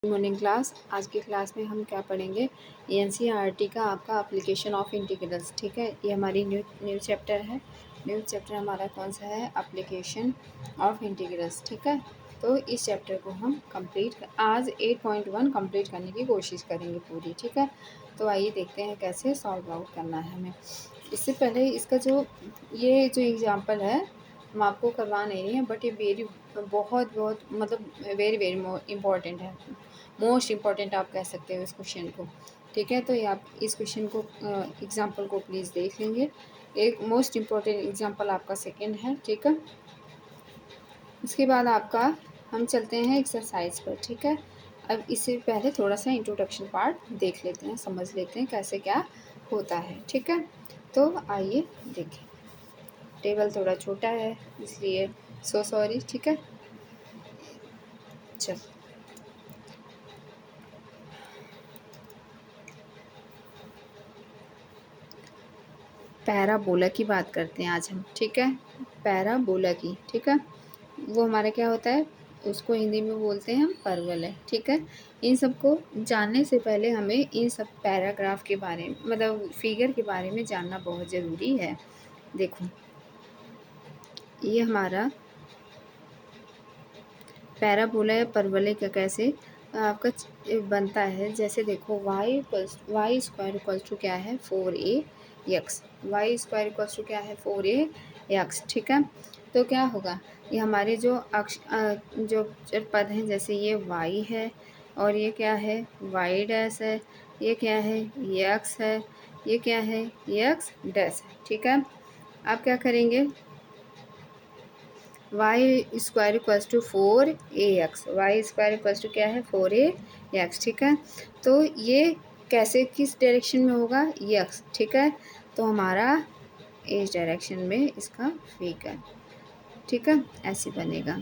Morning class. आज की class में हम क्या पढ़ेंगे, एनसीईआरटी का आपका एप्लीकेशन ऑफ इंटीग्रल्स। ठीक है, ये हमारी न्यू चैप्टर है। न्यू चैप्टर हमारा कौन सा है, एप्लीकेशन ऑफ इंटीग्रल्स। ठीक है, तो इस चैप्टर को हम आज 8.1 कंप्लीट करने की कोशिश करेंगे पूरी। ठीक है, तो आइए देखते हैं कैसे सॉल्व आउट करना है हमें। इससे पहले इसका ये जो एग्जाम्पल है हम आपको करवा नहीं रहे हैं, बट ये बहुत बहुत मतलब वेरी इम्पॉर्टेंट है। मोस्ट इम्पॉर्टेंट आप कह सकते हो इस क्वेश्चन को। ठीक है, तो ये आप इस क्वेश्चन को एग्जाम्पल को प्लीज़ देख लेंगे। एक मोस्ट इम्पॉर्टेंट एग्जाम्पल आपका सेकंड है। ठीक है, उसके बाद आपका हम चलते हैं एक्सरसाइज पर। ठीक है, अब इससे पहले थोड़ा सा इंट्रोडक्शन पार्ट देख लेते हैं, समझ लेते हैं कैसे क्या होता है। ठीक है, तो आइए देखें। टेबल थोड़ा छोटा है इसलिए सो सॉरी। ठीक है, चल पैराबोला की बात करते हैं आज हम। ठीक है, पैराबोला की। ठीक है, वो हमारा क्या होता है, उसको हिंदी में बोलते हैं हम परवल है। ठीक है, इन सबको जानने से पहले हमें इन सब पैराग्राफ के बारे में मतलब फिगर के बारे में जानना बहुत ज़रूरी है। देखो, ये हमारा पैराबोला या परवलय का कैसे आपका बनता है। जैसे देखो, वाई स्क्वायर इक्वल्स टू क्या है, 4ax। Y square equals to क्या है, 4ax। ठीक है, तो क्या होगा, ये हमारे जो पद हैं, जैसे ये y है और ये क्या है, y डैश है, ये क्या है, ये x है, ये क्या है, ये x डैश है। ठीक है, आप क्या करेंगे, Y square equals to 4ax। Y square equals to क्या है, 4ax। ठीक है, तो ये कैसे किस डायरेक्शन में होगा, x। ठीक है, तो हमारा इस डायरेक्शन में इसका फिगर। ठीक है, ऐसे बनेगा।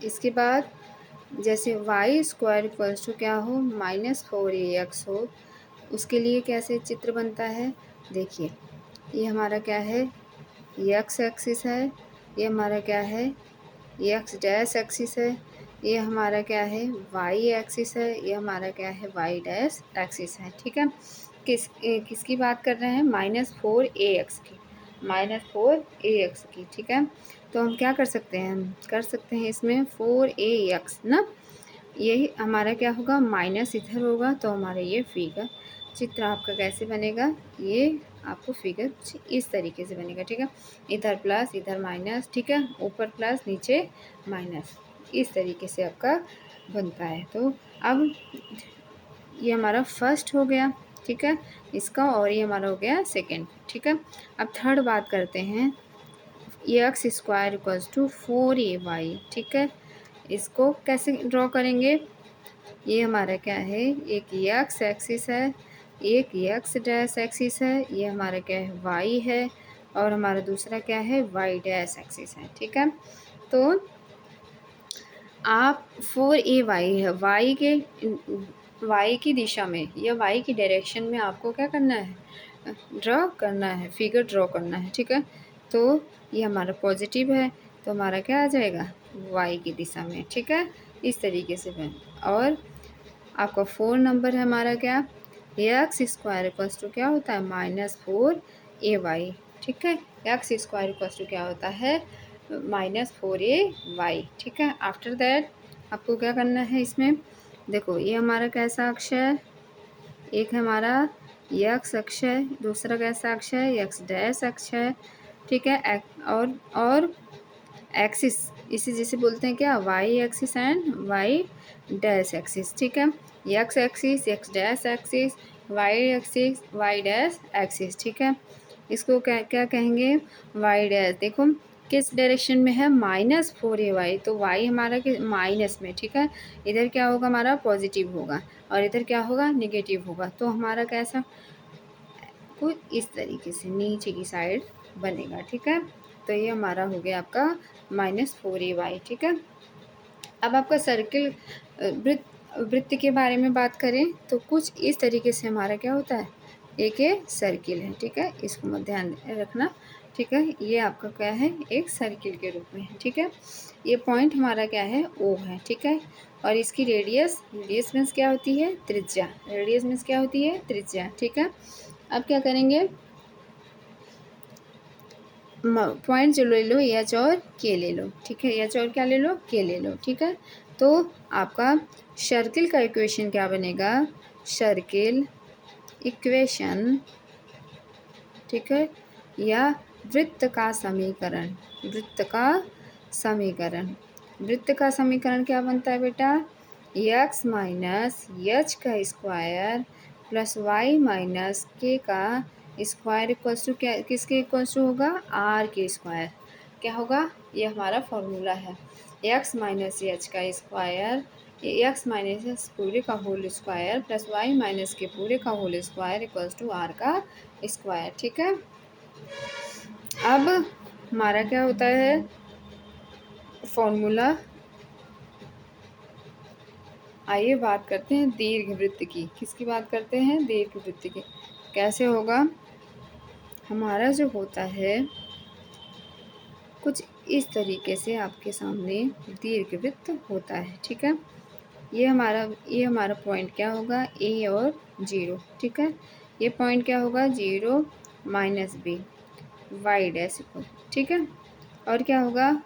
इसके बाद जैसे वाई स्क्वायर इक्वल्स टू क्या हो, -4ax हो, उसके लिए कैसे चित्र बनता है। देखिए, ये हमारा क्या है, ये एक्स एक्सिस है, ये हमारा क्या है, ये एक्स डैश एक्सिस है, ये हमारा क्या है, वाई एक्सिस है, ये हमारा क्या है, वाई डैश एक्सिस है। ठीक है, किसकी बात कर रहे हैं, -4ax की, -4ax की। ठीक है, तो हम क्या कर सकते हैं, हम कर सकते हैं इसमें 4ax ना, यही हमारा क्या होगा, माइनस इधर होगा, तो हमारा ये फिगर चित्र आपका कैसे बनेगा, ये आपको फिगर कुछ इस तरीके से बनेगा। ठीक है, इधर प्लस इधर माइनस। ठीक है, ऊपर प्लस नीचे माइनस, इस तरीके से आपका बनता है। तो अब ये हमारा फर्स्ट हो गया। ठीक है, इसका, और ये हमारा हो गया सेकंड। ठीक है, अब थर्ड बात करते हैं, ये x square equals to 4ay। ठीक है, इसको कैसे ड्रॉ करेंगे, ये हमारा क्या है, एक एक्स एक्सिस है, एक एक्स डैश एक्सिस है, ये हमारा क्या है, वाई है, और हमारा दूसरा क्या है, वाई डैश एक्सिस है। ठीक है, तो आप 4ay है, वाई की दिशा में या वाई की डायरेक्शन में आपको क्या करना है, ड्रॉ करना है, फिगर ड्रॉ करना है। ठीक है, तो ये हमारा पॉजिटिव है, तो हमारा क्या आ जाएगा, वाई की दिशा में। ठीक है, इस तरीके से बन, और आपका 4 नंबर है हमारा क्या, एक्स स्क्वायर इक्वल्स टू क्या होता है, -4ay। ठीक है, एक्स स्क्वायर इक्वल्स टू क्या होता है, -4ay। ठीक है, आफ्टर दैट आपको क्या करना है इसमें, देखो ये हमारा कैसा अक्ष है, एक है हमारा यक्स अक्ष है, दूसरा कैसा अक्ष है, यक्स डैश अक्ष है। ठीक है, और एक्सिस, इसे जिसे बोलते हैं क्या, Y axis and Y dash axis. ठीक है, X axis, X dash axis, Y axis, Y dash axis. ठीक है, इसको क्या क्या कहेंगे, वाई डैश। देखो किस डायरेक्शन में है, -4ay, तो वाई हमारा कि माइनस में। ठीक है, इधर क्या होगा, हमारा पॉजिटिव होगा, और इधर क्या होगा, निगेटिव होगा, तो हमारा कैसा कुछ इस तरीके से नीचे की साइड बनेगा। ठीक है, तो ये हमारा हो गया आपका -4ay। ठीक है, अब आपका सर्किल वृत्त के बारे में बात करें तो कुछ इस तरीके से हमारा क्या होता है, एक ये सर्किल है। ठीक है, इसको मत ध्यान रखना, ठीक है। ये आपका क्या है, एक सर्किल के रूप में है। ठीक है, ये पॉइंट हमारा क्या है, ओ है। ठीक है, और इसकी रेडियस मीन्स क्या होती है, त्रिज्या। रेडियस मीन्स क्या होती है, त्रिज्या। ठीक है, अब क्या करेंगे, पॉइंट जो ले लो, एच और के ले लो। ठीक है, एच और क्या ले लो, के ले लो। ठीक है, तो आपका सर्किल का इक्वेशन क्या बनेगा, सर्किल इक्वेशन, ठीक है, या वृत्त का समीकरण। वृत्त का समीकरण, वृत्त का समीकरण क्या बनता है बेटा, एक्स माइनस एच का square plus Y minus K का स्क्वायर इक्वल्स टू क्या, किसके इक्वल्स टू होगा, आर के स्क्वायर। क्या होगा, ये हमारा फॉर्मूला है। एक्स माइनस एच का स्क्वायर, एक्स माइनस एच पूरे का whole square plus Y minus K पूरे का whole square equals to R का स्क्वायर। ठीक है, अब हमारा क्या होता है फॉर्मूला, आइए बात करते हैं दीर्घवृत्त की। किसकी बात करते हैं, दीर्घवृत्त की। कैसे होगा, हमारा जो होता है कुछ इस तरीके से आपके सामने दीर्घवृत्त होता है। ठीक है, ये हमारा पॉइंट क्या होगा, ए और 0। ठीक है, ये पॉइंट क्या होगा, 0 minus B Y dash equal. ठीक है, और क्या होगा,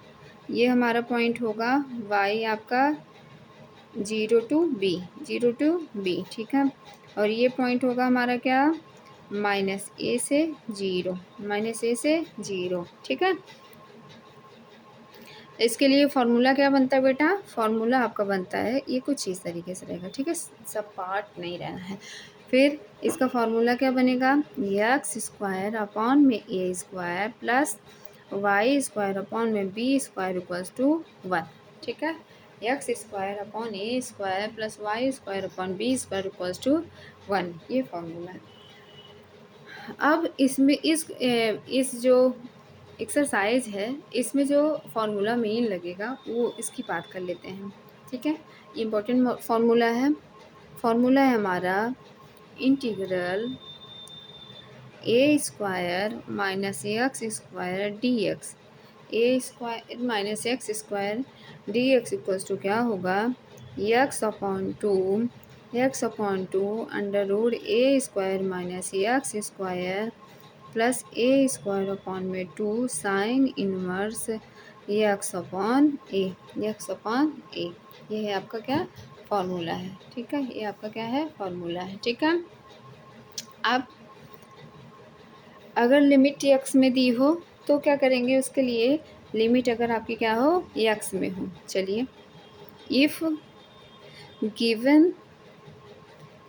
ये हमारा पॉइंट होगा वाई आपका 0 टू बी, 0 टू बी। ठीक है, और ये पॉइंट होगा हमारा क्या, माइनस ए से 0, माइनस ए से 0। ठीक है, इसके लिए फॉर्मूला क्या बनता है बेटा, फॉर्मूला आपका बनता है, ये कुछ इस तरीके से रहेगा। ठीक है, सब पार्ट नहीं रहना है। फिर इसका फॉर्मूला क्या बनेगा, एक्स स्क्वायर अपॉन में a square plus y square upon में बी स्क्वायर इक्वल्स टू 1। ठीक है, x square upon a square plus y square upon b square equals to 1, ये फॉर्मूला है। अब इसमें इस जो एक्सरसाइज है, इसमें जो फार्मूला मेन लगेगा वो इसकी बात कर लेते हैं। ठीक है, इम्पोर्टेंट फार्मूला है। फार्मूला है हमारा integral a square minus x square D x, a square minus x square D x equals to क्या होगा, x upon two under root a square minus x square plus a square upon में 2 sine inverse x upon a, x upon a. ये है आपका क्या formula है। ठीक है, ये आपका क्या है, फॉर्मूला है। ठीक है, अब अगर लिमिट एक्स में दी हो तो क्या करेंगे, उसके लिए लिमिट अगर आपकी क्या हो, एक्स में हो। चलिए, इफ़ गिवन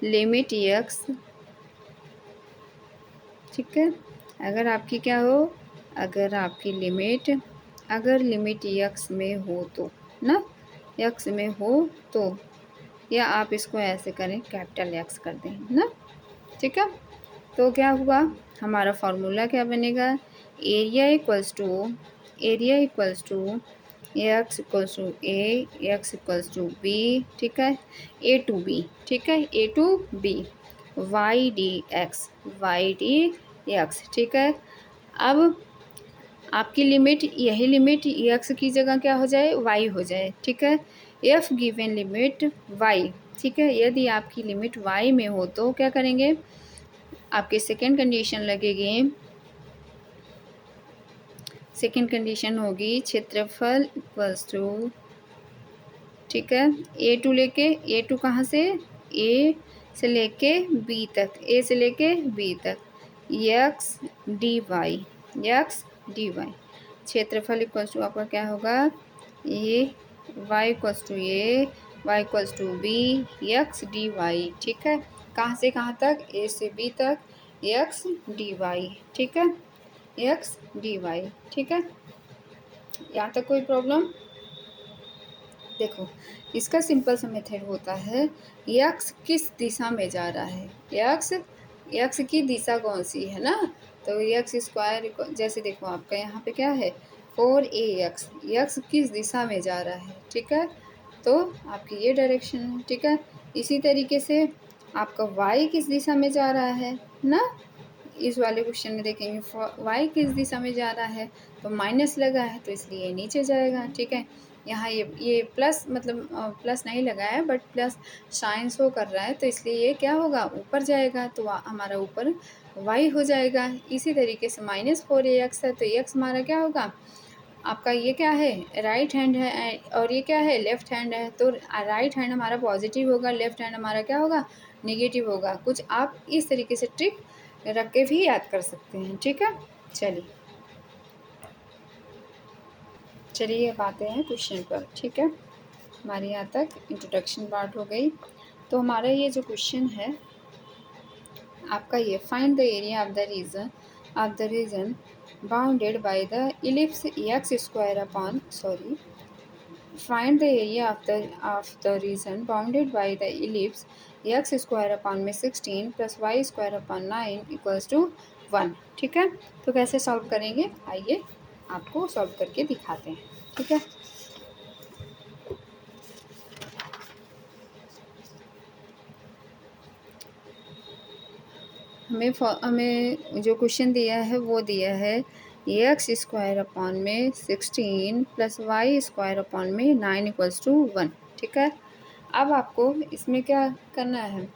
लिमिट एक्स, ठीक है, अगर आपकी क्या हो, अगर आपकी लिमिट, अगर लिमिट एक्स में हो तो ना, एक्स में हो तो, या आप इसको ऐसे करें, कैपिटल एक्स कर दें ना। ठीक है, तो क्या हुआ, हमारा फॉर्मूला क्या बनेगा, area equals to x equals to a, x equals to b. ठीक है, ए टू बी। ठीक है, a to b, y d x, y d x. ठीक है, अब आपकी लिमिट, यही लिमिट एक्स की जगह क्या हो जाए, वाई हो जाए। ठीक है, एफ गिवन लिमिट वाई। ठीक है, यदि आपकी लिमिट वाई में हो तो क्या करेंगे, आपके सेकेंड कंडीशन लगेगी, सेकेंड कंडीशन होगी क्षेत्रफल इक्वल्स टू, ठीक है, ए टू लेके, ए टू कहाँ से, ए से लेके बी तक, ए से लेके बी तक, x d y, x d y. क्षेत्रफल इक्वल्स टू आपका क्या होगा, a y equals to a, y equals to b, x d y. ठीक है, कहाँ से कहाँ तक, ए से बी तक, एक्स डी वाई। ठीक है, एक्स डी वाई। ठीक है, यहाँ तक कोई प्रॉब्लम, देखो इसका सिंपल सा मेथड होता है, एक्स किस दिशा में जा रहा है, एक्स की दिशा कौन सी है ना, तो एक्स स्क्वायर, जैसे देखो आपका यहाँ पे क्या है 4ax, एक्स किस दिशा में जा रहा है। ठीक है, तो आपकी ये डायरेक्शन है। ठीक है, इसी तरीके से आपका y किस दिशा में जा रहा है ना, इस वाले क्वेश्चन में देखेंगे y किस दिशा में जा रहा है, तो माइनस लगा है तो इसलिए ये नीचे जाएगा, ठीक है। यहाँ ये प्लस मतलब प्लस नहीं लगा है बट प्लस साइन शो कर रहा है, तो इसलिए ये क्या होगा, ऊपर जाएगा, तो हमारा ऊपर y हो जाएगा। इसी तरीके से -4ax है, तो x हमारा क्या होगा, आपका ये क्या है, राइट हैंड है और ये क्या है, लेफ्ट हैंड है, तो राइट हैंड हमारा पॉजिटिव होगा, लेफ्ट हैंड हमारा क्या होगा, नेगेटिव होगा। कुछ आप इस तरीके से ट्रिक रख के भी याद कर सकते हैं, ठीक है। चलिए अब आते हैं क्वेश्चन पर, ठीक है। हमारे यहाँ तक इंट्रोडक्शन पार्ट हो गई। तो हमारा ये जो क्वेश्चन है आपका, ये find the area of the reason bounded by the ellipse x square upon find the area of the region bounded by the ellipse x square upon में 16 plus y square upon 9 equals to 1, ठीक है। तो कैसे solve करेंगे, आइए आपको solve करके दिखाते हैं, ठीक है। हमें जो क्वेश्चन दिया है वो दिया है एक्स स्क्वायर अपॉन में 16 प्लस वाई स्क्वायर अपॉन में 9 इक्वल्स टू 1, ठीक है। अब आपको इसमें क्या करना है,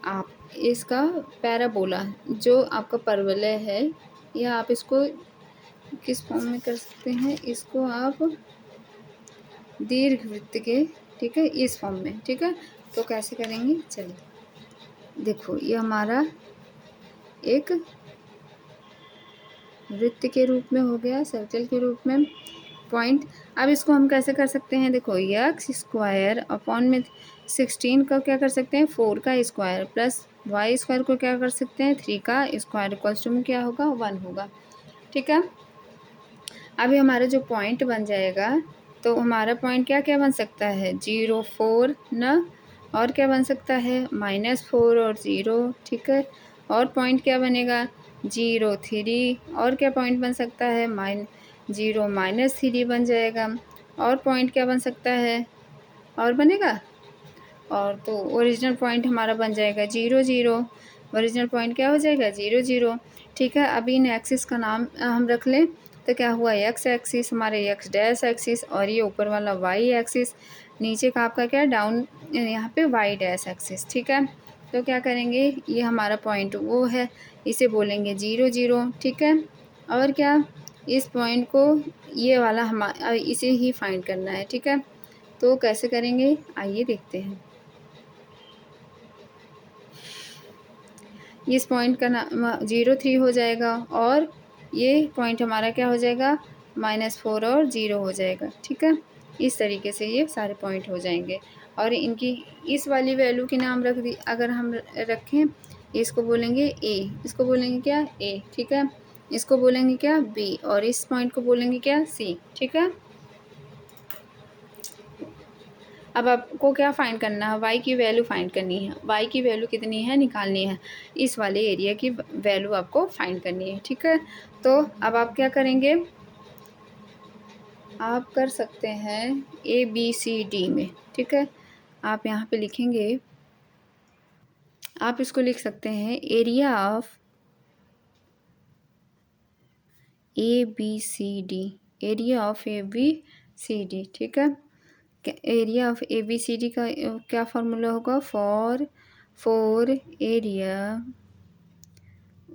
आप इसका पैराबोला जो आपका परवलय है, या आप इसको किस फॉर्म में कर सकते हैं, इसको आप दीर्घवृत्त के, ठीक है, इस फॉर्म में, ठीक है। तो कैसे करेंगे, चलिए देखो, ये हमारा एक वृत्त के रूप में हो गया, सर्कल के रूप में पॉइंट। अब इसको हम कैसे कर सकते हैं, देखो एक्स स्क्वायर अपॉन में 16 का क्या कर सकते हैं, 4 का स्क्वायर प्लस वाई स्क्वायर को क्या कर सकते हैं, 3 का स्क्वायर इक्वल्स टू में क्या होगा, 1 होगा, ठीक है। अभी हमारा जो पॉइंट बन जाएगा, तो हमारा पॉइंट क्या क्या बन सकता है, 0 4 न, और क्या बन सकता है, -4 और 0, ठीक है। और पॉइंट क्या बनेगा, 0 3, और क्या पॉइंट बन सकता है, 0 -3 बन जाएगा। और पॉइंट क्या बन सकता है, और बनेगा, और तो ओरिजिनल पॉइंट हमारा बन जाएगा 0 0, ओरिजिनल पॉइंट क्या हो जाएगा, 0 0, ठीक है। अभी इन एक्सिस का नाम हम रख लें, तो क्या हुआ, एक्स एक्सिस हमारे एक्स डैश एक्सिस, और ये ऊपर वाला वाई एक्सिस, नीचे का आपका क्या डाउन यहाँ पे वाई डैश एक्सिस, ठीक है। तो क्या करेंगे, ये हमारा पॉइंट वो है, इसे बोलेंगे 0 0, ठीक है। और क्या, इस पॉइंट को ये वाला इसे ही फाइंड करना है, ठीक है। तो कैसे करेंगे, आइए देखते हैं। इस पॉइंट का नाम 0 3 हो जाएगा, और ये पॉइंट हमारा क्या हो जाएगा, -4 और 0 हो जाएगा, ठीक है। इस तरीके से ये सारे पॉइंट हो जाएंगे, और इनकी इस वाली वैल्यू के नाम रख दी, अगर हम रखें, इसको बोलेंगे ए, इसको बोलेंगे क्या, ए, ठीक है। इसको बोलेंगे क्या, बी, और इस पॉइंट को बोलेंगे क्या, सी, ठीक है। अब आपको क्या फाइंड करना है, y की वैल्यू फाइंड करनी है, y की वैल्यू कितनी है निकालनी है, इस वाले एरिया की वैल्यू आपको फाइंड करनी है, ठीक है। तो अब आप क्या करेंगे, आप कर सकते हैं ABCD में, ठीक है। आप यहाँ पे लिखेंगे, आप इसको लिख सकते हैं area of ABCD, area of ABCD, ठीक है। एरिया ऑफ ABCD का क्या फार्मूला होगा, फोर एरिया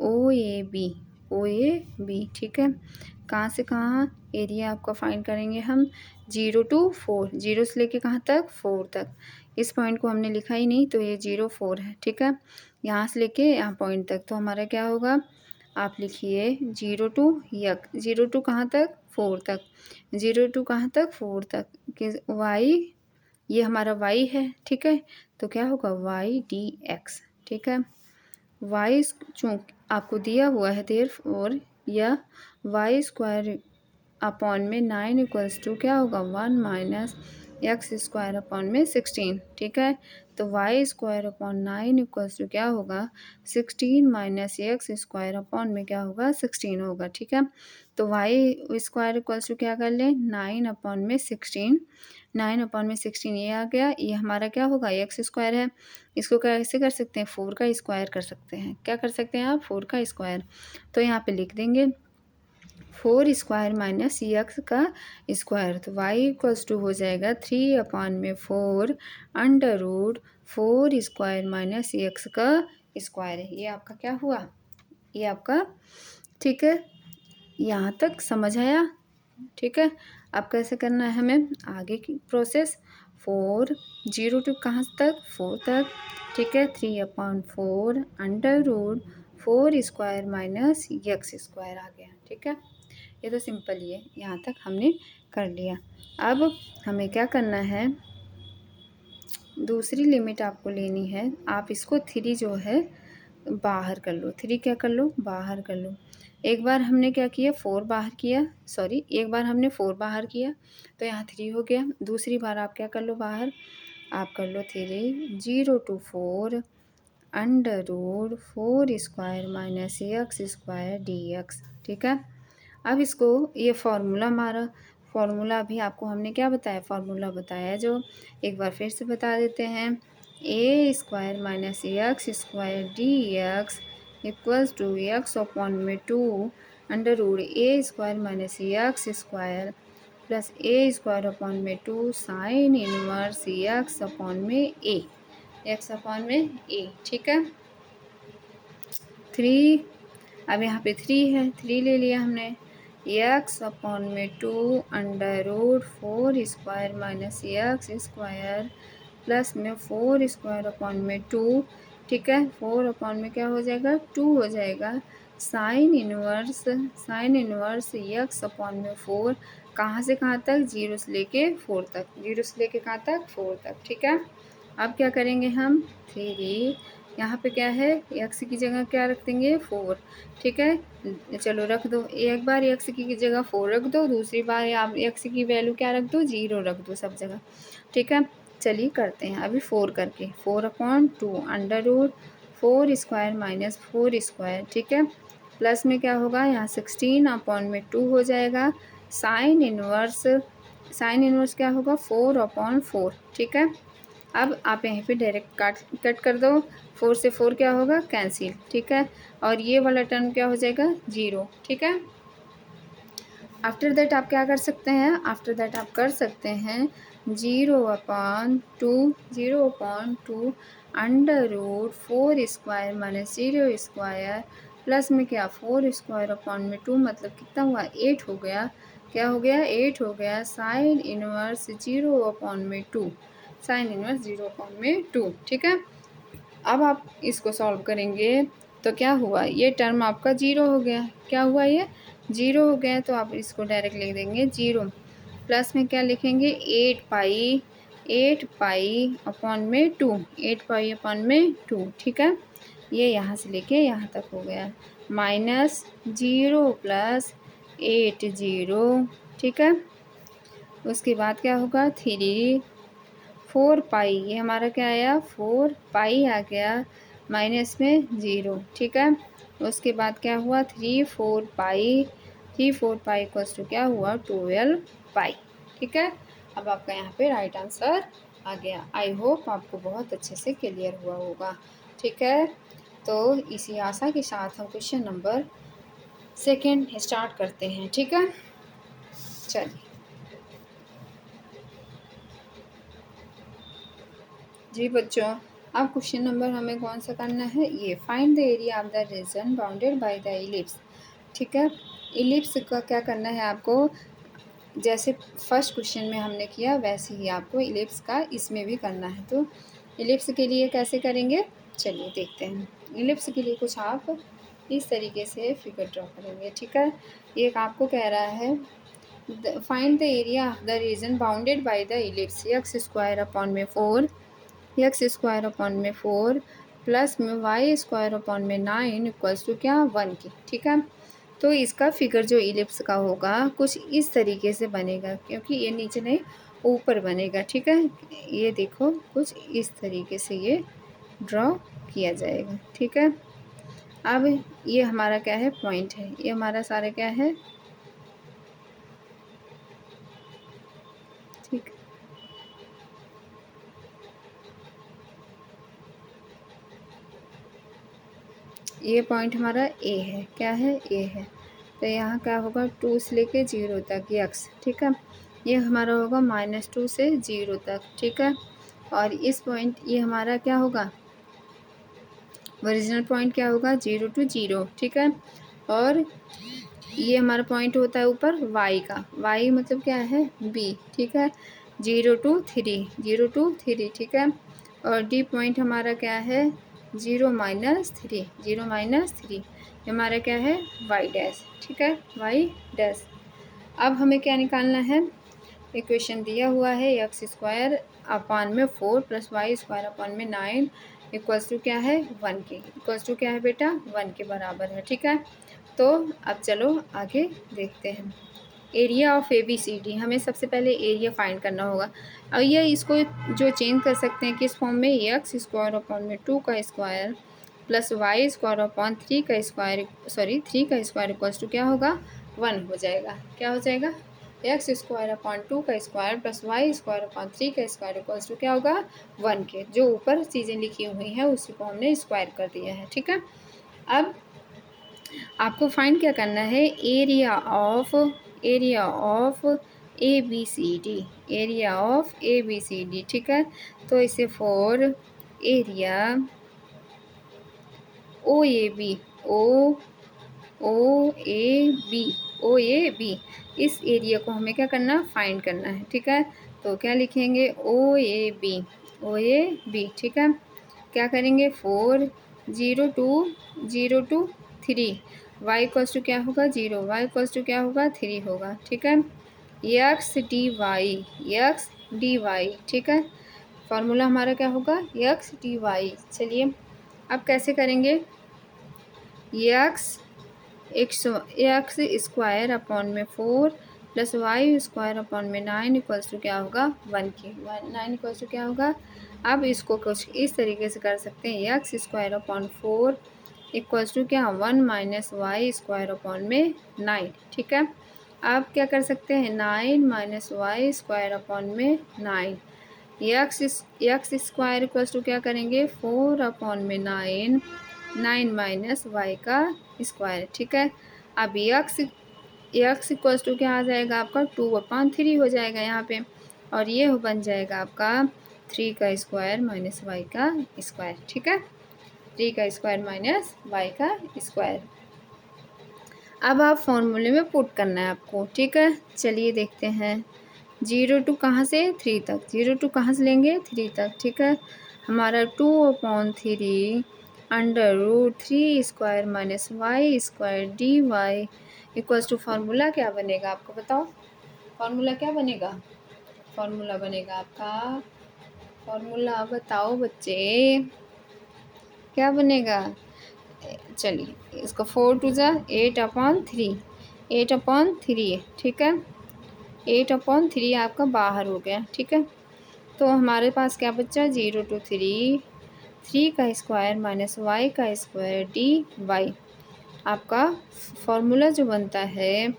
OAB, ठीक है। कहाँ से कहाँ एरिया आपका फाइंड करेंगे हम, 0 to 4, 0 से लेके कहाँ तक, 4 तक। इस पॉइंट को हमने लिखा ही नहीं, तो ये 0 4 है, ठीक है। यहाँ से लेके यहाँ पॉइंट तक, तो हमारा क्या होगा, आप लिखिए 0 to 0 to कहाँ तक, 4 तक, 0 to कहाँ तक, 4 तक, कि y, ये हमारा y है, ठीक है। तो क्या होगा, YDX, ठीक है। y चूँकि आपको दिया हुआ है, देयरफॉर या y स्क्वायर अपॉन में 9 इक्वल्स टू क्या होगा, 1 - एक्स स्क्वायर अपॉन में 16, ठीक है। तो Y square upon 9 equals to क्या होगा 16 माइनस एक्स स्क्वायर अपॉन में क्या होगा 16 होगा, ठीक है। तो वाई स्क्वायर इक्वल्स टू क्या कर लें 9 अपॉन में 16, 9 अपॉन में 16 ये आ गया, ये हमारा क्या होगा एक्स स्क्वायर है। इसको कैसे कर सकते हैं 4 का स्क्वायर कर सकते हैं, क्या कर सकते हैं आप 4 का स्क्वायर। तो यहाँ पे लिख देंगे 4 स्क्वायर माइनस एक्स का स्क्वायर, तो वाई इक्वल्स टू हो जाएगा 3 अपॉन में 4 under root 4 square minus X का स्क्वायर है। ये आपका क्या हुआ, ये आपका, ठीक है। यहाँ तक समझ आया, ठीक है। अब कैसे करना है हमें आगे की प्रोसेस, 4 0 टू कहाँ तक 4 तक, ठीक है। 3 upon 4 under root 4 square minus x square आ गया, ठीक है। ये तो सिंपल ही है, यहाँ तक हमने कर लिया। अब हमें क्या करना है, दूसरी लिमिट आपको लेनी है। आप इसको 3 जो है बाहर कर लो, 3 क्या कर लो बाहर कर लो। एक बार हमने क्या किया 4 बाहर किया, सॉरी एक बार हमने 4 बाहर किया तो यहाँ 3 हो गया। दूसरी बार आप क्या कर लो बाहर, आप कर लो 3 0 to 4 under root 4 square minus x square D x, ठीक है। अब इसको ये फार्मूला हमारा, फार्मूला अभी आपको हमने क्या बताया, फार्मूला बताया जो, एक बार फिर से बता देते हैं। A square minus x square D x equals to x upon में 2 under root a square minus x square plus a square upon में 2 साइन इनवर्स एक्स अपॉन में ए, एक्स अपॉन में ए, ठीक है। 3, अब यहाँ पे 3 है, 3 ले लिया हमने, एक्स अपॉन में 2 under root 4 square minus x square plus में 4 स्क्वायर अपॉन में 2, ठीक है। 4 अपॉन में क्या हो जाएगा 2 हो जाएगा, साइन इनवर्स एक्स अपॉन में 4, कहाँ से कहाँ तक 0 से लेके 4 तक, 0 से लेके कहाँ तक 4 तक, ठीक है। अब क्या करेंगे हम 3, यहाँ पे क्या है एक्स की जगह क्या रख देंगे 4, ठीक है। चलो रख दो, एक बार एक्स की जगह 4 रख दो, दूसरी बार आप एक्स की वैल्यू क्या रख दो 0 रख दो सब जगह, ठीक है। चलिए करते हैं अभी 4 करके, 4 upon 2 under root 4 square minus 4 square, ठीक है। प्लस में क्या होगा यहाँ 16 अपॉन में 2 हो जाएगा, साइन इनवर्स क्या होगा 4 अपॉन 4, ठीक है। अब आप यहाँ पे डायरेक्ट कट कर दो, 4 से 4 क्या होगा कैंसिल, ठीक है। और ये वाला टर्म क्या हो जाएगा 0, ठीक है। आफ्टर दैट आप क्या कर सकते हैं, आफ्टर दैट आप कर सकते हैं 0/2 under root 4 square minus 0 square plus में क्या 4 स्क्वायर अपॉन में 2, मतलब कितना हुआ 8 हो गया, क्या हो गया 8 हो गया, साइन इनवर्स 0 अपॉन में 2, साइन इनवर्स 0 अपॉन में 2, ठीक है। अब आप इसको सॉल्व करेंगे तो क्या हुआ, ये टर्म आपका 0 हो गया, क्या हुआ ये 0 हो गया, तो आप इसको डायरेक्ट लिख देंगे 0, प्लस में क्या लिखेंगे 8 पाई अपॉन में 2, 8 पाई अपॉन में 2, ठीक है। ये यहाँ से लेके यहाँ तक हो गया, माइनस 0 प्लस 8 0, ठीक है। उसके बाद क्या होगा 3 4 पाई, ये हमारा क्या आया 4 पाई आ गया, माइनस में 0, ठीक है। उसके बाद क्या हुआ 3 4 पाई इक्वल्स टू क्या हुआ 12 पाई, ठीक है। अब आपका यहाँ पे राइट आंसर आ गया। आई होप आपको बहुत अच्छे से क्लियर हुआ होगा, ठीक है। तो इसी आशा के साथ हम क्वेश्चन नंबर 2 स्टार्ट करते हैं, ठीक है। चलिए जी बच्चों, अब क्वेश्चन नंबर हमें कौन सा करना है, ये find the area of the reason bounded by the ellipse, ठीक है। इलिप्स का क्या करना है आपको, जैसे फर्स्ट क्वेश्चन में हमने किया वैसे ही आपको इलिप्स का इसमें भी करना है। तो इलिप्स के लिए कैसे करेंगे, चलिए देखते हैं। इलिप्स के लिए कुछ आप इस तरीके से फिगर ड्रॉ करेंगे, ठीक है। एक आपको कह रहा है find the area of the reason bounded by the ellipse x square upon में 4 एक्स स्क्वायर अपॉन में 4 प्लस में वाई स्क्वायर अपॉन में 9 इक्वल्स टू क्या 1 की, ठीक है। तो इसका फिगर जो इलिप्स का होगा कुछ इस तरीके से बनेगा, क्योंकि ये नीचे नहीं ऊपर बनेगा, ठीक है। ये देखो कुछ इस तरीके से ये ड्रॉ किया जाएगा, ठीक है। अब ये हमारा क्या है, पॉइंट है, ये हमारा सारा क्या है, ठीक। ये पॉइंट हमारा ए है, क्या है, ए है। तो यहाँ क्या होगा, 2 से लेके 0 तक यक्स, ठीक है। ये हमारा होगा -2 से 0 तक, ठीक है। और इस पॉइंट ये हमारा क्या होगा, ओरिजिनल पॉइंट क्या होगा, 0 to 0, ठीक है। और ये हमारा पॉइंट होता है ऊपर y का, y मतलब क्या है, b, ठीक है। 0 to 3, 0 to 3, ठीक है। और d पॉइंट हमारा क्या है, 0 - 3, 0 - 3, हमारा क्या है, y डैश, ठीक है, y डैश। अब हमें क्या निकालना है, इक्वेशन दिया हुआ है एक्स स्क्वायर अपान में 4 + वाई स्क्वायर अपान में 9 इक्वल्स टू क्या है, 1 के, इक्वल्स टू क्या है बेटा, 1 के बराबर है, ठीक है। तो अब चलो आगे देखते हैं। एरिया ऑफ ABCD, हमें सबसे पहले एरिया फाइंड करना होगा। और ये इसको जो चेंज कर सकते हैं किस फॉर्म में, एक्स स्क्वायर अपान में 2 का square plus y square upon 3 का स्क्वायर, सॉरी 3 का स्क्वायर इक्वल्स टू क्या होगा, 1 हो जाएगा। क्या हो जाएगा, एक्स स्क्वायर अपान 2 का square plus y square upon 3 का स्क्वायर इक्वल्स टू क्या होगा, 1 के। जो ऊपर चीज़ें लिखी हुई हैं उसी को हमने स्क्वायर कर दिया है, ठीक है। अब आपको फाइंड क्या करना है, area of ABCD, area of ABCD, ठीक है। तो इसे फॉर एरिया OAB, OAB, इस एरिया को हमें क्या करना, फाइंड करना है, ठीक है। तो क्या लिखेंगे, OAB, ठीक है। क्या करेंगे, 4 0 to 3, y इक्वल्स टू क्या होगा, 0, y इक्वल्स टू क्या होगा, 3 होगा, ठीक है। एक्स डी वाई, ठीक है। फॉर्मूला हमारा क्या होगा, एक्स डी वाई। चलिए अब कैसे करेंगे, एक्स स्क्वायर अपॉन में 4 प्लस वाई स्क्वायर अपॉन में 9 इक्वल्स टू क्या होगा, 1 के, 9 इक्वल्स टू क्या होगा। अब इसको कुछ इस तरीके से कर सकते हैं, x square upon 4 equals to क्या, 1 - वाई स्क्वायर अपॉन में 9, ठीक है। अब क्या कर सकते हैं, 9 - वाई स्क्वायर अपॉन में 9, एक्स स्क्वायर इक्वल्स टू क्या करेंगे, 4 अपॉन में 9, 9 - वाई का स्क्वायर, ठीक है। अब एक्स इक्वल्स टू क्या आ जाएगा आपका, 2/3 हो जाएगा यहाँ पे। और ये बन जाएगा आपका 3 का स्क्वायर माइनस वाई का स्क्वायर, ठीक है। 3 का स्क्वायर माइनस वाई का स्क्वायर। अब आप फॉर्मूले में पुट करना है आपको, ठीक है। चलिए देखते हैं, 0 to कहाँ से, 3 तक, 0 to कहाँ से लेंगे, 3 तक, ठीक है। हमारा 2/3 √3 square minus y square d y equals to, formula क्या बनेगा आपको बताओ, फार्मूला क्या बनेगा, फार्मूला बनेगा आपका, फार्मूला बताओ बच्चे, क्या बनेगा। चलिए इसको 4 2 ज़ा 8/3, 8/3, ठीक है। 8/3 आपका बाहर हो गया, ठीक है। तो हमारे पास क्या बच्चा, 0 to 3 का स्क्वायर माइनस वाई का स्क्वायर डी वाई। आपका फॉर्मूला जो बनता है,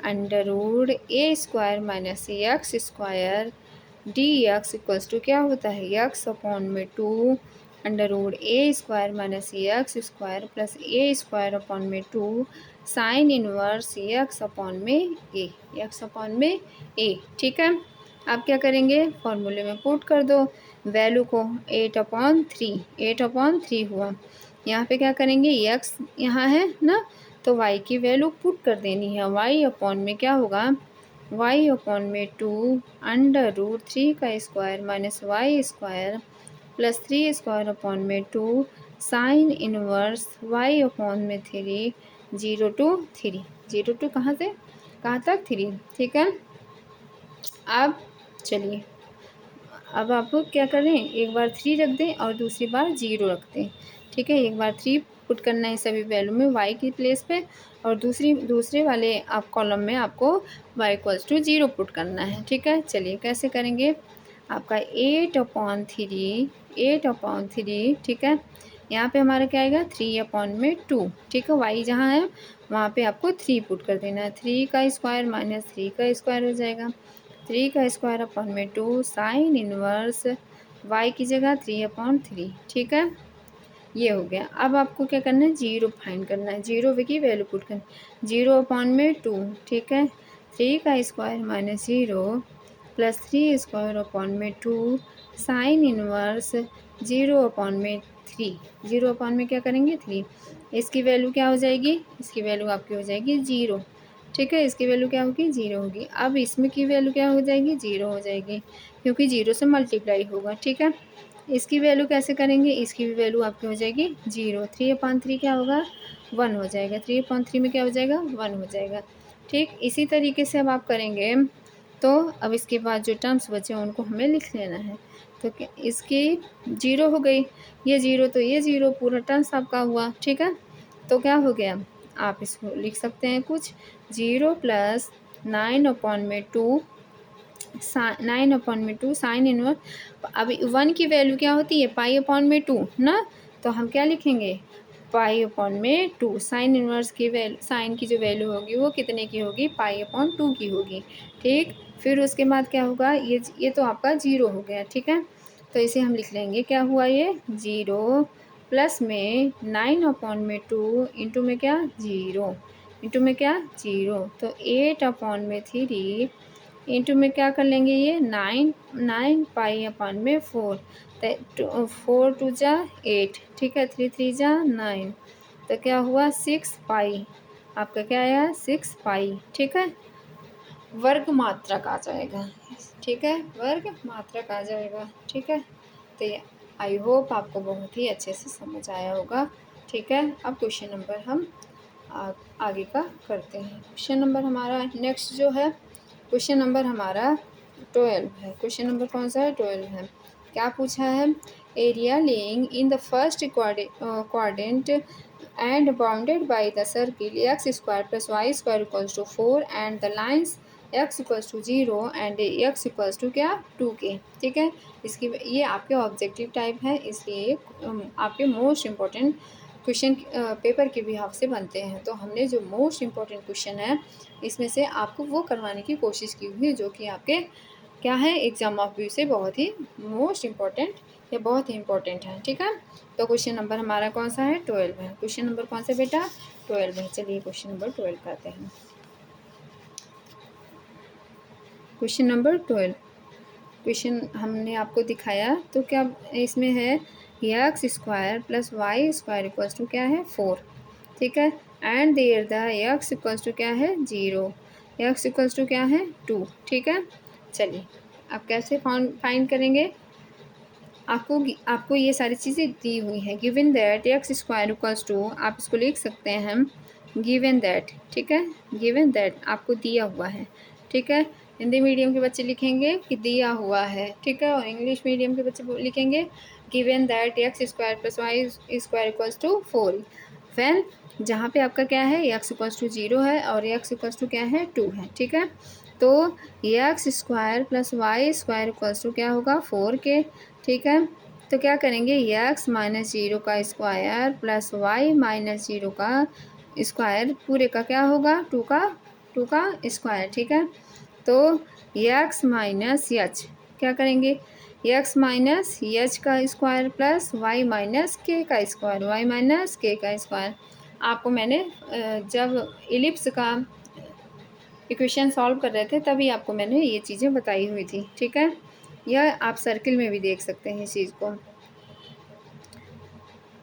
√a² minus x square D x equals to क्या होता है, एक्स अपॉन में 2 √a² minus x square plus a² upon में 2 साइन इनवर्स एक्स अपॉन में ए, एक्स अपॉन में ए, ठीक है। आप क्या करेंगे, फॉर्मूले में पुट कर दो वैल्यू को, 8/3 हुआ। यहाँ पे क्या करेंगे, एक्स यहाँ है ना, तो y की वैल्यू पुट कर देनी है, y अपॉन में क्या होगा, y अपॉन में 2 √3 का square minus y square plus 3 square upon में 2 साइन इनवर्स y अपॉन में 3, 0 to 3, 0 to कहाँ से कहाँ तक, 3, ठीक है। अब चलिए, अब क्या करें, एक बार 3 रख दें और दूसरी बार 0 रख दें, ठीक है। एक बार 3 पुट करना है सभी वैल्यू में y की प्लेस पे, और दूसरे वाले आप कॉलम में आपको y इक्वल्स टू 0 पुट करना है। ठीक है, चलिए कैसे करेंगे। आपका 8/3, ठीक है, यहाँ पे हमारा क्या आएगा 3/2, ठीक है। y जहाँ है वहाँ पे आपको 3 पुट कर देना है। 3 का स्क्वायर माइनस 3 का स्क्वायर हो जाएगा। 3 का स्क्वायर अपॉन में 2 साइन इनवर्स y की जगह 3/3, ठीक है, ये हो गया। अब आपको क्या करना है, 0 फाइंड करना है, 0 की वैल्यू पुट करनी, 0/2, ठीक है। 3 का square minus 0 plus 3 square upon में 2 साइन इनवर्स 0/3, 0 में क्या करेंगे 3, इसकी वैल्यू क्या हो जाएगी, इसकी वैल्यू आपकी हो जाएगी 0, ठीक है, इसकी वैल्यू क्या होगी 0 होगी। अब इसमें की वैल्यू क्या हो जाएगी 0 हो जाएगी, क्योंकि 0 से मल्टीप्लाई होगा, ठीक है। इसकी वैल्यू कैसे करेंगे, इसकी भी वैल्यू आपकी हो जाएगी 0। 3/3 क्या होगा 1 हो जाएगा, 3/3 में क्या हो जाएगा 1 हो जाएगा, ठीक। इसी तरीके से अब आप करेंगे तो अब इसके बाद जो टर्म्स बचे उनको हमें लिख लेना है। तो इसकी 0 हो गई, ये 0 तो ये 0, पूरा टर्म्स आपका हुआ, ठीक है। तो क्या हो गया, आप इसको लिख सकते हैं कुछ 0 प्लस 9/2 9/2 साइन इनवर्स। अब 1 की वैल्यू क्या होती है π/2 ना, तो हम क्या लिखेंगे π/2, साइन इनवर्स की वैल्यू, साइन की जो वैल्यू होगी वो कितने की होगी π/2 की होगी, ठीक। फिर उसके बाद क्या होगा, ये तो आपका 0 हो गया, ठीक है। तो इसे हम लिख लेंगे, क्या हुआ ये 0 प्लस में 9/2 इंटू में क्या 0, इंटू में क्या 0, तो 8/3 इंटू में क्या कर लेंगे, ये 9 तो 4 2 जा 8, ठीक है, 3 3 जा 9, तो क्या हुआ 6 पाई, आपका क्या आया 6 पाई, ठीक है, वर्ग मात्रक आ जाएगा, ठीक है, वर्ग मात्रक आ जाएगा, ठीक है। तो आई होप आपको बहुत ही अच्छे से समझ आया होगा, ठीक है। अब क्वेश्चन नंबर हम आगे का करते हैं। क्वेश्चन नंबर हमारा नेक्स्ट जो है, क्वेश्चन नंबर हमारा 12 है। क्वेश्चन नंबर कौन सा है 12 है। क्या पूछा है, area laying in the first quadrant and bounded by the circle x² + y² = 4 and the lines x = 0 and x = क्या 2k, ठीक है। इसकी ये आपके ऑब्जेक्टिव टाइप है, इसलिए आपके मोस्ट इम्पॉर्टेंट क्वेश्चन पेपर के भी हाफ से बनते हैं। तो हमने जो मोस्ट इम्पॉर्टेंट क्वेश्चन है इसमें से आपको वो करवाने की कोशिश की हुई है जो कि आपके क्या है एग्जाम ऑफ व्यू से बहुत ही मोस्ट इम्पॉर्टेंट या बहुत ही इम्पॉर्टेंट है, ठीक है। तो क्वेश्चन नंबर हमारा कौन सा है 12 है। क्वेश्चन नंबर कौन सा बेटा 12 है। चलिए क्वेश्चन नंबर 12 करते हैं। क्वेश्चन नंबर 12 क्वेश्चन हमने आपको दिखाया, तो क्या इसमें है x² + y² क्या है 4, ठीक है, एंड देयर द x क्या है 0, x क्या है 2, ठीक है। चलिए अब कैसे फाइंड करेंगे, आपको ये सारी चीज़ें दी हुई हैं। गिवन दैट x², आप इसको लिख सकते हैं हम गिवन दैट, ठीक है, गिवन दैट आपको दिया हुआ है, ठीक है। हिंदी मीडियम के बच्चे लिखेंगे कि दिया हुआ है, ठीक है, और इंग्लिश मीडियम के बच्चे लिखेंगे given that x² + y² = 4 van, जहाँ पे आपका क्या है x = 0 है और x = क्या है 2 है, ठीक है। तो x² + y² क्या होगा 4k, ठीक है। तो क्या करेंगे x - 0 का स्क्वायर प्लस y - 0 का स्क्वायर पूरे का क्या होगा 2 का स्क्वायर, ठीक है। तो x - h क्या करेंगे x - h का स्क्वायर प्लस y - k का स्क्वायर, y - k का स्क्वायर। आपको मैंने जब इलिप्स का इक्वेशन सॉल्व कर रहे थे तभी आपको मैंने ये चीज़ें बताई हुई थी, ठीक है। यह आप सर्किल में भी देख सकते हैं इस चीज़ को।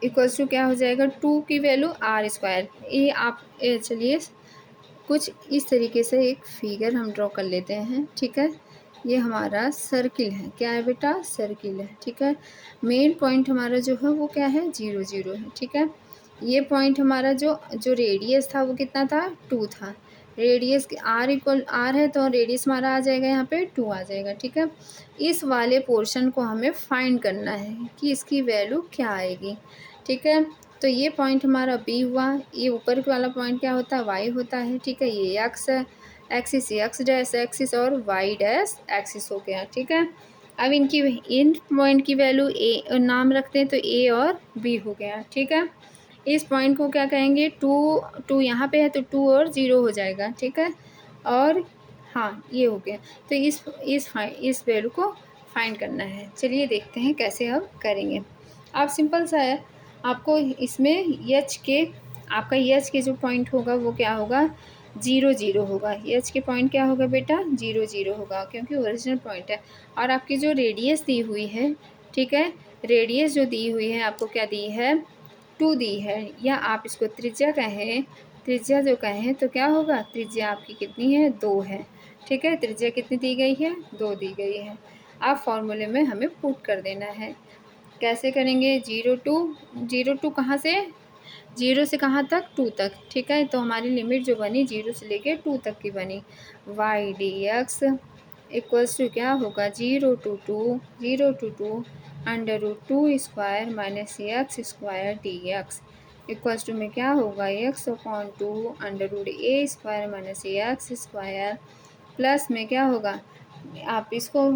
इक्वल्स टू क्या हो जाएगा 2 की वैल्यू r²। ये आप चलिए कुछ इस तरीके से एक फिगर हम ड्रॉ कर लेते हैं, ठीक है। ये हमारा सर्किल है, क्या है बेटा सर्किल है, ठीक है। मेन पॉइंट हमारा जो है वो क्या है 0 0 है, ठीक है। ये पॉइंट हमारा जो रेडियस था वो कितना था 2 था। रेडियस r है तो रेडियस हमारा आ जाएगा यहाँ पे 2 आ जाएगा, ठीक है। इस वाले पोर्शन को हमें फाइंड करना है कि इसकी वैल्यू क्या आएगी, ठीक है। तो ये पॉइंट हमारा बी हुआ। ये ऊपर वाला पॉइंट क्या होता है, वाई होता है, ठीक है। ये x axis, X dash axis और वाई डैश एक्सिस हो गया, ठीक है। अब इनकी इन पॉइंट की वैल्यू ए नाम रखते हैं, तो ए और बी हो गया, ठीक है। इस पॉइंट को क्या कहेंगे, टू, टू यहाँ पे है तो 2 और 0 हो जाएगा, ठीक है। और हाँ, ये हो गया। तो इस वैल्यू को फाइंड करना है। चलिए देखते हैं कैसे हम करेंगे। आप सिंपल सा है, आपको इसमें एच के, आपका एच के जो पॉइंट होगा वो क्या होगा, 0 0 होगा। एच के पॉइंट क्या होगा बेटा, 0 0 होगा, क्योंकि ओरिजिनल पॉइंट है। और आपकी जो रेडियस दी हुई है, ठीक है, रेडियस जो दी हुई है आपको क्या दी है, 2 दी है, या आप इसको त्रिज्या कहें, त्रिज्या जो कहें तो क्या होगा, त्रिज्या आपकी कितनी है, 2 है, ठीक है। त्रिज्या कितनी दी गई है, 2 दी गई है। आप फॉर्मूले में हमें पुट कर देना है। कैसे करेंगे, 0 टू कहाँ से, 0 से कहाँ तक, 2 तक, ठीक है। तो हमारी लिमिट जो बनी 0 से लेके 2 तक की बनी। Y d x equals to क्या होगा, 0 to 2 √2² minus x square D x equals to में क्या होगा, x/2 √a² minus x square, plus में क्या होगा, आप इसको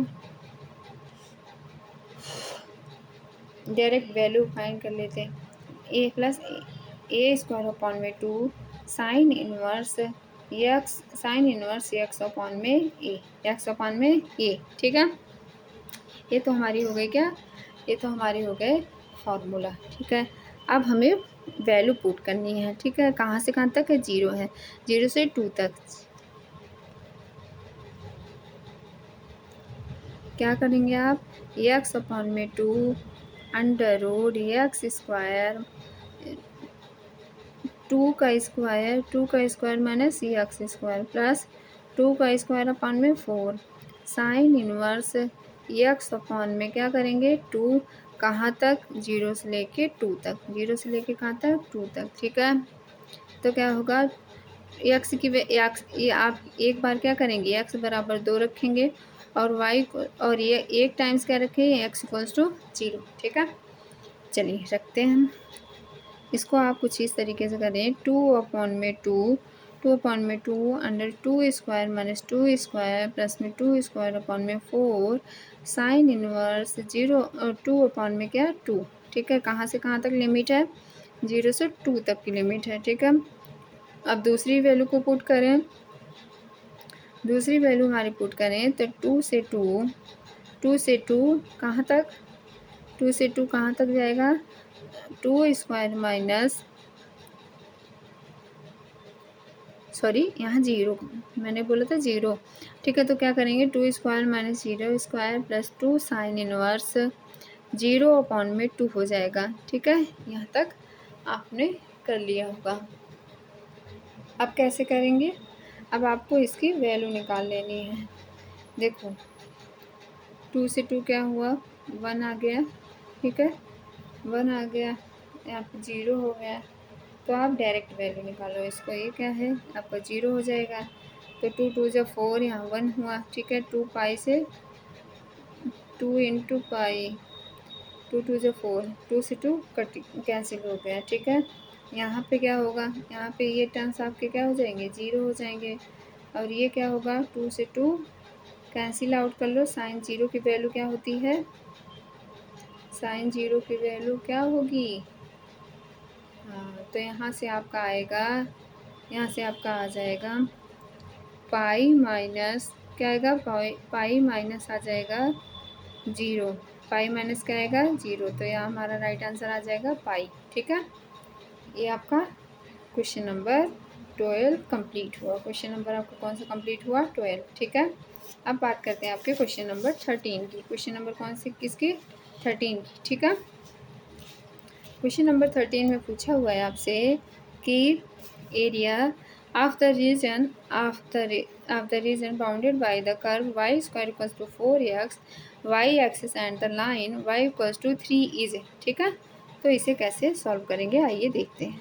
डायरेक्ट वैल्यू फाइंड कर लेते हैं, ए प्लस a² साइन इनवर्स x/ए, ठीक है। ये तो हमारी हो गई क्या, ये तो हमारी हो गए फार्मूला, ठीक है। अब हमें वैल्यू पुट करनी है, ठीक है। कहाँ से कहाँ तक है, 0 है, 0 से 2 तक। क्या करेंगे आप, x/2 √x² 2 का स्क्वायर माइनस x² प्लस 2 का स्क्वायर/4 साइन इनवर्स x/में क्या करेंगे, 2 कहाँ तक, 0 से लेके 2 तक, 0 से लेके कहाँ तक, 2 तक, ठीक है। तो क्या होगा, एक्स की एक्स, ये आप एक बार क्या करेंगे, एक्स बराबर 2 रखेंगे, और वाई को, और ये एक टाइम्स क्या रखेंगे, x=0, ठीक है। चलिए रखते हैं हम इसको। आप कुछ इस तरीके से करें, 2/2 √2² माइनस 2² प्लस में 2² साइन इनवर्स 2 में क्या, 2, ठीक है। कहाँ से कहाँ तक लिमिट है, 0 से 2 तक की लिमिट है, ठीक है। अब दूसरी वैल्यू को पुट करें, दूसरी वैल्यू हमारी पुट करें तो 2 से 2 कहाँ तक, 2 से 2 कहाँ तक जाएगा, 2² माइनस, सॉरी यहाँ 0, मैंने बोला था 0, ठीक है। तो क्या करेंगे, 2² माइनस 0² प्लस 2 साइन इनवर्स 0/2 हो जाएगा, ठीक है। यहाँ तक आपने कर लिया होगा। अब कैसे करेंगे, अब आपको इसकी वैल्यू निकाल लेनी है। देखो 2 से 2 क्या हुआ, 1 आ गया, ठीक है, 1 आ गया, यहाँ पे 0 हो गया। तो आप डायरेक्ट वैल्यू निकालो इसको, ये क्या है आपका 0 हो जाएगा। तो 2 2 जब 4, यहाँ 1 हुआ, ठीक है। 2 पाई से 2 इंटू पाई, 2 2 जब 4, 2 से 2 कट कैंसिल हो गया, ठीक है। यहाँ पे क्या होगा, यहाँ पे ये टर्म्स आपके क्या हो जाएंगे, 0 हो जाएंगे। और ये क्या होगा, 2 से 2 कैंसिल आउट कर लो, साइन 0 की वैल्यू क्या होती है, साइन 0 की वैल्यू क्या होगी, हाँ, तो यहाँ से आपका आएगा, यहाँ से आपका आ जाएगा पाई माइनस, क्या आएगा, पाई माइनस आ जाएगा 0, पाई माइनस क्या आएगा, 0। तो यहाँ हमारा राइट आंसर आ जाएगा पाई, ठीक है। ये आपका क्वेश्चन नंबर 12 कंप्लीट हुआ। क्वेश्चन नंबर आपका कौन सा कंप्लीट हुआ, 12, ठीक है। अब बात करते हैं आपके क्वेश्चन नंबर 13 की। क्वेश्चन नंबर कौन सी, किसकी, 13 की, ठीक है। क्वेश्चन नंबर 13 में पूछा हुआ है आपसे कि area of the reason bounded by the curve y² = 4x y axis and the line y = 3 is, ठीक है। तो इसे कैसे सॉल्व करेंगे, आइए देखते हैं।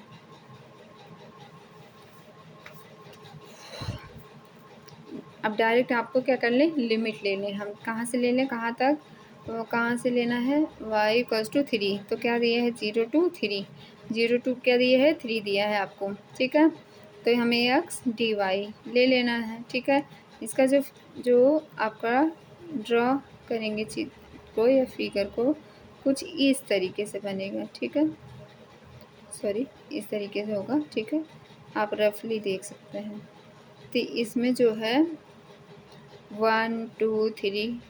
अब डायरेक्ट आपको क्या कर लें, लिमिट ले लें हम, कहाँ से ले लें, कहाँ तक, तो कहाँ से लेना है, y इक्वल्स टू 3। तो क्या दिया है 0 to 3, 0 to क्या दिया है 3 दिया है आपको, ठीक है। तो हमें x dy ले लेना है, ठीक है। इसका जो आपका ड्रॉ करेंगे चित्र को या फिगर को, कुछ इस तरीके से बनेगा, ठीक है। सॉरी, इस तरीके से होगा, ठीक है। आप रफली देख सकते हैं। तो इसमें जो है 1 2 3,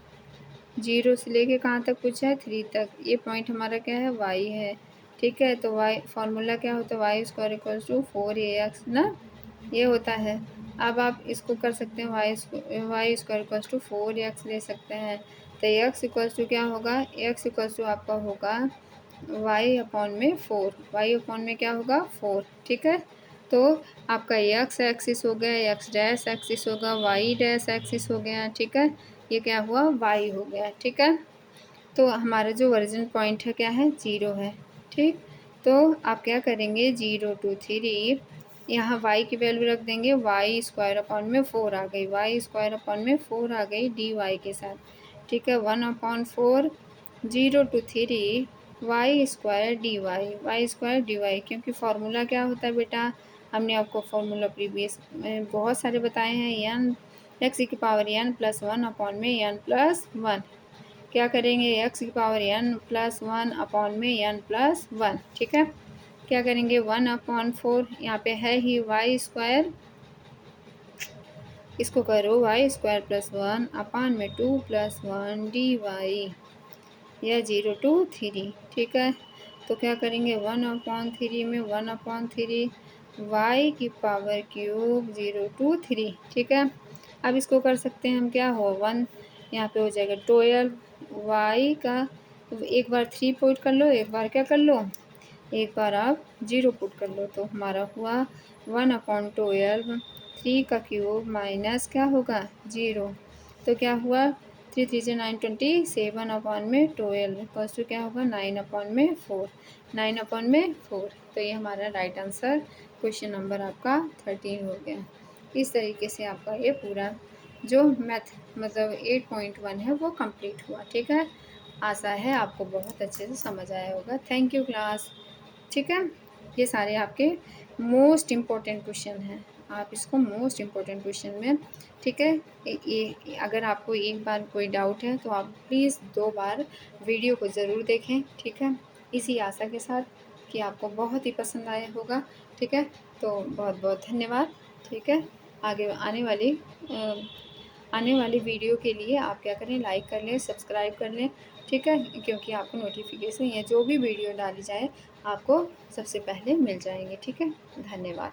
0 से लेके कहाँ तक पूछा है 3 तक, ये पॉइंट हमारा क्या है y है, ठीक है। तो y फार्मूला क्या होता है, Y square equals to 4ax ना, ये होता है। अब आप इसको कर सकते हैं Y square equals to 4x ले सकते हैं। तो x इक्वल्स टू क्या होगा, x इक्वल्स टू आपका होगा y अपॉन में 4, y अपॉन में क्या होगा 4, ठीक है। तो आपका x एक्सिस हो गया, x डैश एक्सिस होगा, y डैश एक्सिस हो गया, ठीक है। ये क्या हुआ y हो गया, ठीक है। तो हमारा जो ओरिजिन पॉइंट है क्या है 0 है, ठीक। तो आप क्या करेंगे 0 to 3, यहाँ y की वैल्यू रख देंगे, y स्क्वायर अपॉन में 4 आ गई, y स्क्वायर अपॉन में 4 आ गई dy के साथ, ठीक है। 1/4 0 to 3 y स्क्वायर dy, क्योंकि फार्मूला क्या होता है बेटा, हमने आपको फार्मूला प्रीवियस में बहुत सारे बताए हैं, n x की पावर n प्लस 1 अपॉन में n प्लस 1। क्या करेंगे x की पावर n प्लस 1 अपॉन में n प्लस 1, ठीक है। क्या करेंगे 1/4, यहाँ पे है ही y स्क्वायर, इसको करो y स्क्वायर प्लस 1 अपॉन में 2 प्लस 1 dy, यह 0 to 3, ठीक है। तो क्या करेंगे 1/3 में 1/3 y की पावर क्यूब 0 to 3, ठीक है। अब इसको कर सकते हैं हम, क्या हो 1 यहाँ पे हो जाएगा 12 y का, एक बार 3 पुट कर लो, एक बार क्या कर लो, एक बार आप 0 पुट कर लो। तो हमारा हुआ 1/12, 3 का क्यूब माइनस क्या होगा 0। तो क्या हुआ 3 3 से 9 27 अपॉन में 12 इक्वल्स टू क्या होगा 9/4, 9/4। तो ये हमारा राइट आंसर क्वेश्चन नंबर आपका 13 हो गया। इस तरीके से आपका ये पूरा जो मैथ मतलब 8.1 है वो कंप्लीट हुआ, ठीक है। आशा है आपको बहुत अच्छे से समझ आया होगा। थैंक यू क्लास, ठीक है। ये सारे आपके मोस्ट इम्पोर्टेंट क्वेश्चन हैं, आप इसको मोस्ट इम्पोर्टेंट क्वेश्चन में, ठीक है। अगर आपको एक बार कोई डाउट है तो आप प्लीज़ 2 बार वीडियो को ज़रूर देखें, ठीक है। इसी आशा के साथ कि आपको बहुत ही पसंद आया होगा, ठीक है। तो बहुत बहुत धन्यवाद, ठीक है। आगे आने वाली वीडियो के लिए आप क्या करें, लाइक कर लें, सब्सक्राइब कर लें, ठीक है। क्योंकि आपको नोटिफिकेशन या जो भी वीडियो डाली जाए आपको सबसे पहले मिल जाएंगे, ठीक है। धन्यवाद।